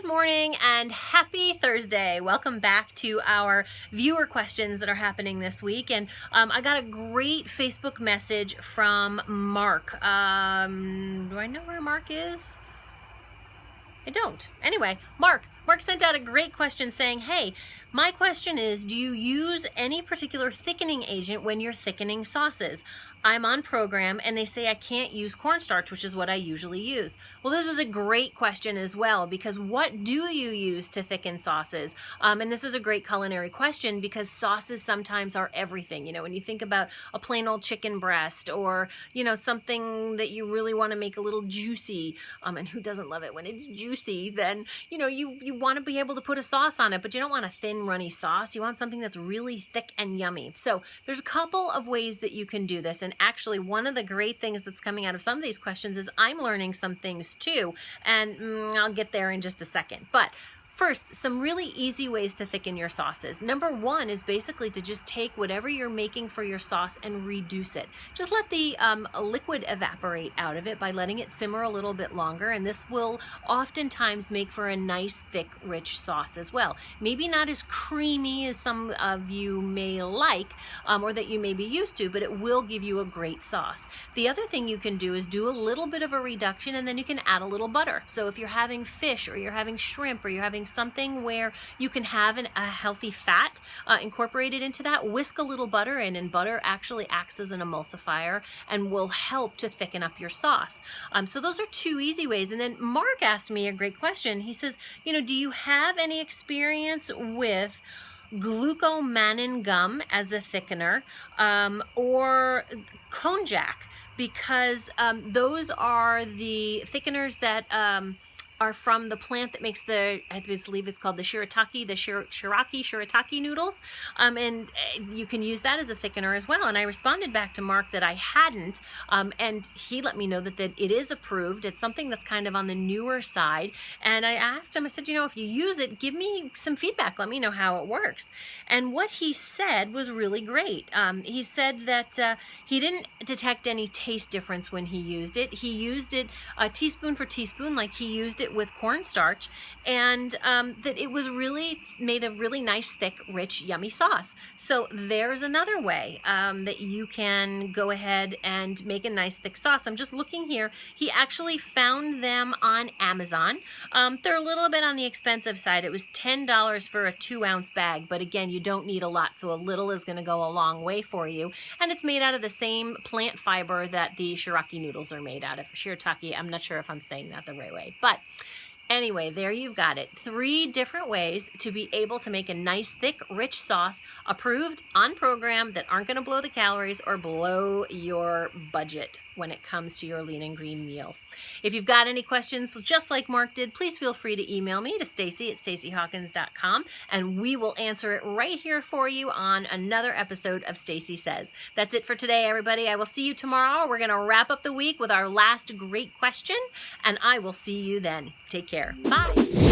Good morning and happy Thursday. Welcome back to our viewer questions that are happening this week. And I got a great Facebook message from Mark. Do I know where Mark is? I don't. Anyway, Mark sent out a great question saying, hey, my question is, do you use any particular thickening agent when you're thickening sauces? I'm on program and they say I can't use cornstarch, which is what I usually use. Well, this is a great question as well, because what do you use to thicken sauces? And this is a great culinary question because sauces sometimes are everything. You know, when you think about a plain old chicken breast or, you know, something that you really want to make a little juicy, and who doesn't love it when it's juicy, then, you know, you want to be able to put a sauce on it, but you don't want a thin, runny sauce. You want something that's really thick and yummy. So there's a couple of ways that you can do this. And actually, one of the great things that's coming out of some of these questions is I'm learning some things too, and I'll get there in just a second. But first, some really easy ways to thicken your sauces. Number one is basically to just take whatever you're making for your sauce and reduce it. Just let the liquid evaporate out of it by letting it simmer a little bit longer, and this will oftentimes make for a nice, thick, rich sauce as well. Maybe not as creamy as some of you may like, or that you may be used to, but it will give you a great sauce. The other thing you can do is do a little bit of a reduction, and then you can add a little butter. So if you're having fish, or you're having shrimp, or you're having something where you can have a healthy fat incorporated into that, whisk a little butter in, and butter actually acts as an emulsifier and will help to thicken up your sauce. So those are two easy ways. And then Mark asked me a great question. He says, you know, do you have any experience with glucomannan gum as a thickener, or konjac? Because those are the thickeners that are from the plant that makes the, I believe it's called the shirataki noodles. And you can use that as a thickener as well. And I responded back to Mark that I hadn't, and he let me know that it is approved. It's something that's kind of on the newer side. And I asked him, I said, you know, if you use it, give me some feedback. Let me know how it works. And what he said was really great. He said that he didn't detect any taste difference when he used it. He used it teaspoon for teaspoon, like he used it with cornstarch, and that it was really made a really nice, thick, rich, yummy sauce. So there's another way that you can go ahead and make a nice, thick sauce. I'm just looking here. He actually found them on Amazon. They're a little bit on the expensive side. It was $10 for a 2-ounce bag, but again, you don't need a lot, so a little is going to go a long way for you. And it's made out of the same plant fiber that the shirataki noodles are made out of. Shirataki, I'm not sure if I'm saying that the right way, but anyway, there you've got it. 3 different ways to be able to make a nice, thick, rich sauce, approved, on program, that aren't going to blow the calories or blow your budget when it comes to your lean and green meals. If you've got any questions, just like Mark did, please feel free to email me to Stacey at staceyhawkins.com, and we will answer it right here for you on another episode of Stacey Says. That's it for today, everybody. I will see you tomorrow. We're going to wrap up the week with our last great question, and I will see you then. Take care. Bye.